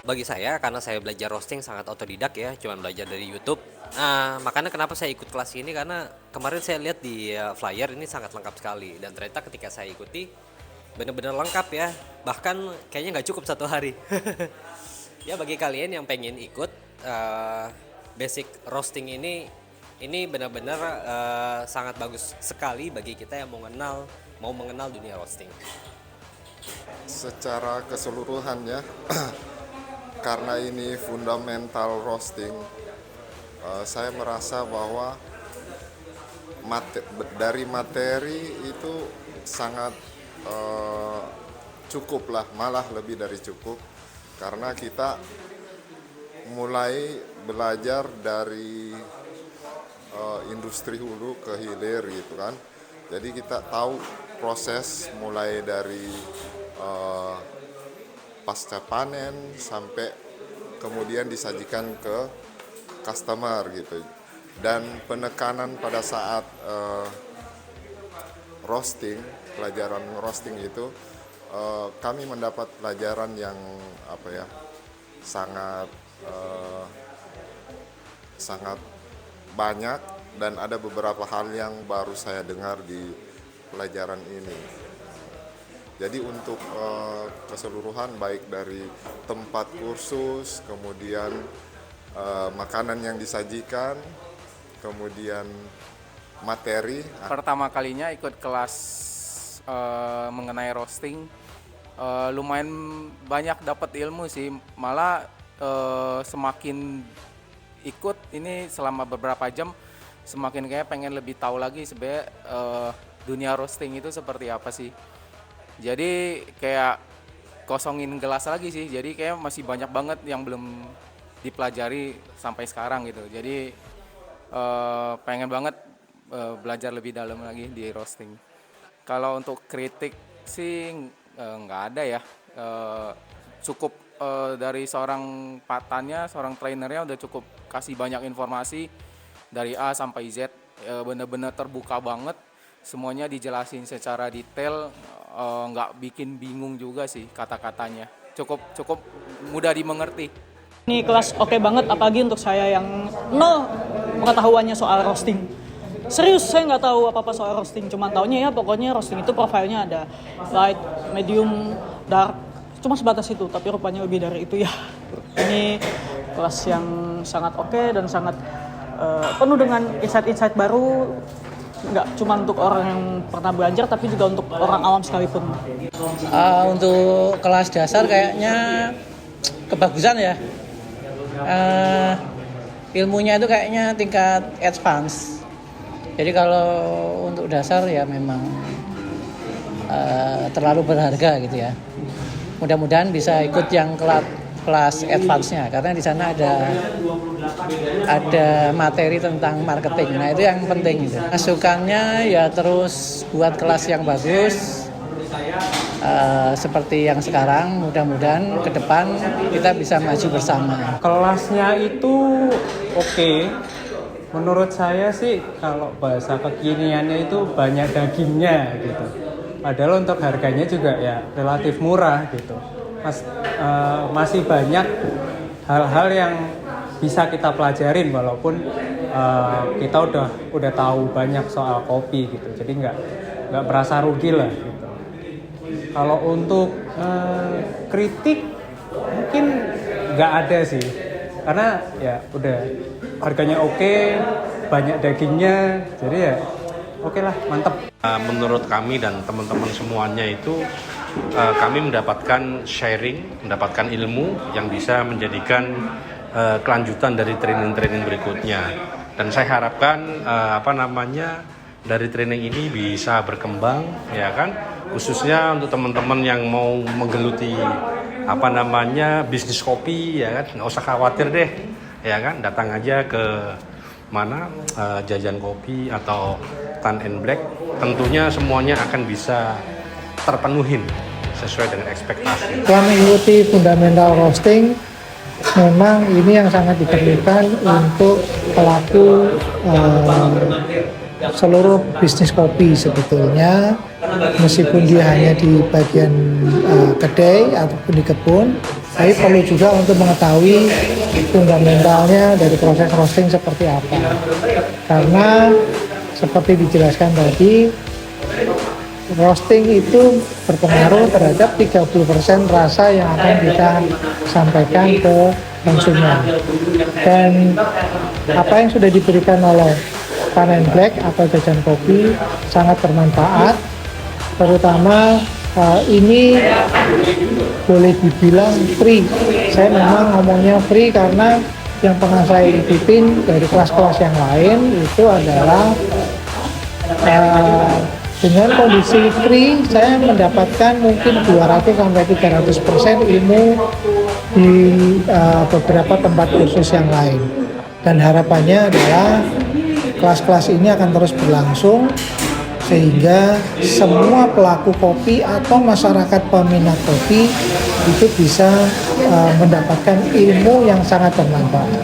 bagi saya karena saya belajar roasting sangat otodidak ya, cuman belajar dari YouTube. Makanya kenapa saya ikut kelas ini karena kemarin saya lihat di flyer ini sangat lengkap sekali dan ternyata ketika saya ikuti benar-benar lengkap ya. Bahkan kayaknya nggak cukup 1 hari. Ya bagi kalian yang pengen ikut basic roasting ini benar-benar sangat bagus sekali bagi kita yang mau mengenal dunia roasting. Secara keseluruhan ya, karena ini fundamental roasting, saya merasa bahwa dari materi itu sangat cukup lah, malah lebih dari cukup, karena kita mulai belajar dari industri hulu ke hilir gitu kan. Jadi kita tahu proses mulai dari pasca panen sampai kemudian disajikan ke customer gitu. Dan penekanan pada saat roasting, pelajaran roasting itu kami mendapat pelajaran yang sangat sangat banyak, dan ada beberapa hal yang baru saya dengar di pelajaran ini. Jadi untuk keseluruhan baik dari tempat kursus, kemudian makanan yang disajikan, kemudian materi. Pertama kalinya ikut kelas mengenai roasting, lumayan banyak dapat ilmu sih. Malah semakin ikut ini selama beberapa jam, semakin kayak pengen lebih tahu lagi sebenarnya dunia roasting itu seperti apa sih. Jadi kayak kosongin gelas lagi sih. Jadi kayak masih banyak banget yang belum dipelajari sampai sekarang gitu. Jadi pengen banget belajar lebih dalam lagi di roasting. Kalau untuk kritik sih nggak ada ya. Cukup dari seorang patannya, seorang trainernya udah cukup kasih banyak informasi dari A sampai Z. Bener-bener terbuka banget. Semuanya dijelasin secara detail, nggak bikin bingung juga sih kata-katanya. Cukup mudah dimengerti. Ini kelas oke banget, apalagi untuk saya yang nol pengetahuannya soal roasting. Serius, saya nggak tahu apa-apa soal roasting, cuma taunya ya pokoknya roasting itu profilnya ada light, medium, dark, cuma sebatas itu, tapi rupanya lebih dari itu ya. Ini kelas yang sangat oke dan sangat penuh dengan insight-insight baru, nggak cuma untuk orang yang pernah belajar, tapi juga untuk orang awam sekalipun. Untuk kelas dasar kayaknya kebagusan ya. Ilmunya itu kayaknya tingkat advance. Jadi kalau untuk dasar ya memang terlalu berharga gitu ya. Mudah-mudahan bisa ikut yang kelas advance-nya, karena di sana ada materi tentang marketing. Nah itu yang penting gitu. Masukannya ya terus buat kelas yang bagus. Seperti yang sekarang, mudah-mudahan ke depan kita bisa maju bersama. Kelasnya itu oke. Menurut saya sih kalau bahasa kekiniannya itu banyak dagingnya gitu. Padahal untuk harganya juga ya relatif murah gitu. Masih banyak hal-hal yang bisa kita pelajarin walaupun kita udah tahu banyak soal kopi gitu. Jadi nggak merasa rugi lah gitu. Kalau untuk kritik mungkin nggak ada sih, karena ya udah harganya oke, banyak dagingnya, jadi ya oke lah, mantep. Menurut kami dan teman-teman semuanya itu kami mendapatkan sharing, mendapatkan ilmu yang bisa menjadikan kelanjutan dari training-training berikutnya. Dan saya harapkan dari training ini bisa berkembang, ya kan, khususnya untuk teman-teman yang mau menggeluti bisnis kopi, ya kan, nggak usah khawatir deh, ya kan, datang aja ke Jajan Kopi atau Tan and Black. Tentunya semuanya akan bisa terpenuhin sesuai dengan ekspektasi. Setelah mengikuti fundamental roasting, memang ini yang sangat diperlukan untuk pelaku seluruh bisnis kopi sebetulnya, meskipun dia hanya di bagian kedai ataupun di kebun, tapi perlu juga untuk mengetahui fundamentalnya dari proses roasting seperti apa. Karena seperti dijelaskan tadi, roasting itu berpengaruh terhadap 30% rasa yang akan kita sampaikan ke konsumen. Dan apa yang sudah diberikan oleh Panen Black atau jajan kopi sangat bermanfaat, terutama ini boleh dibilang free. Saya memang ngomongnya free karena yang pernah saya ikutin dari kelas-kelas yang lain itu adalah dengan kondisi free saya mendapatkan mungkin 200-300% ilmu di beberapa tempat kursus yang lain. Dan harapannya adalah kelas-kelas ini akan terus berlangsung sehingga semua pelaku kopi atau masyarakat peminat kopi itu bisa mendapatkan ilmu yang sangat bermanfaat.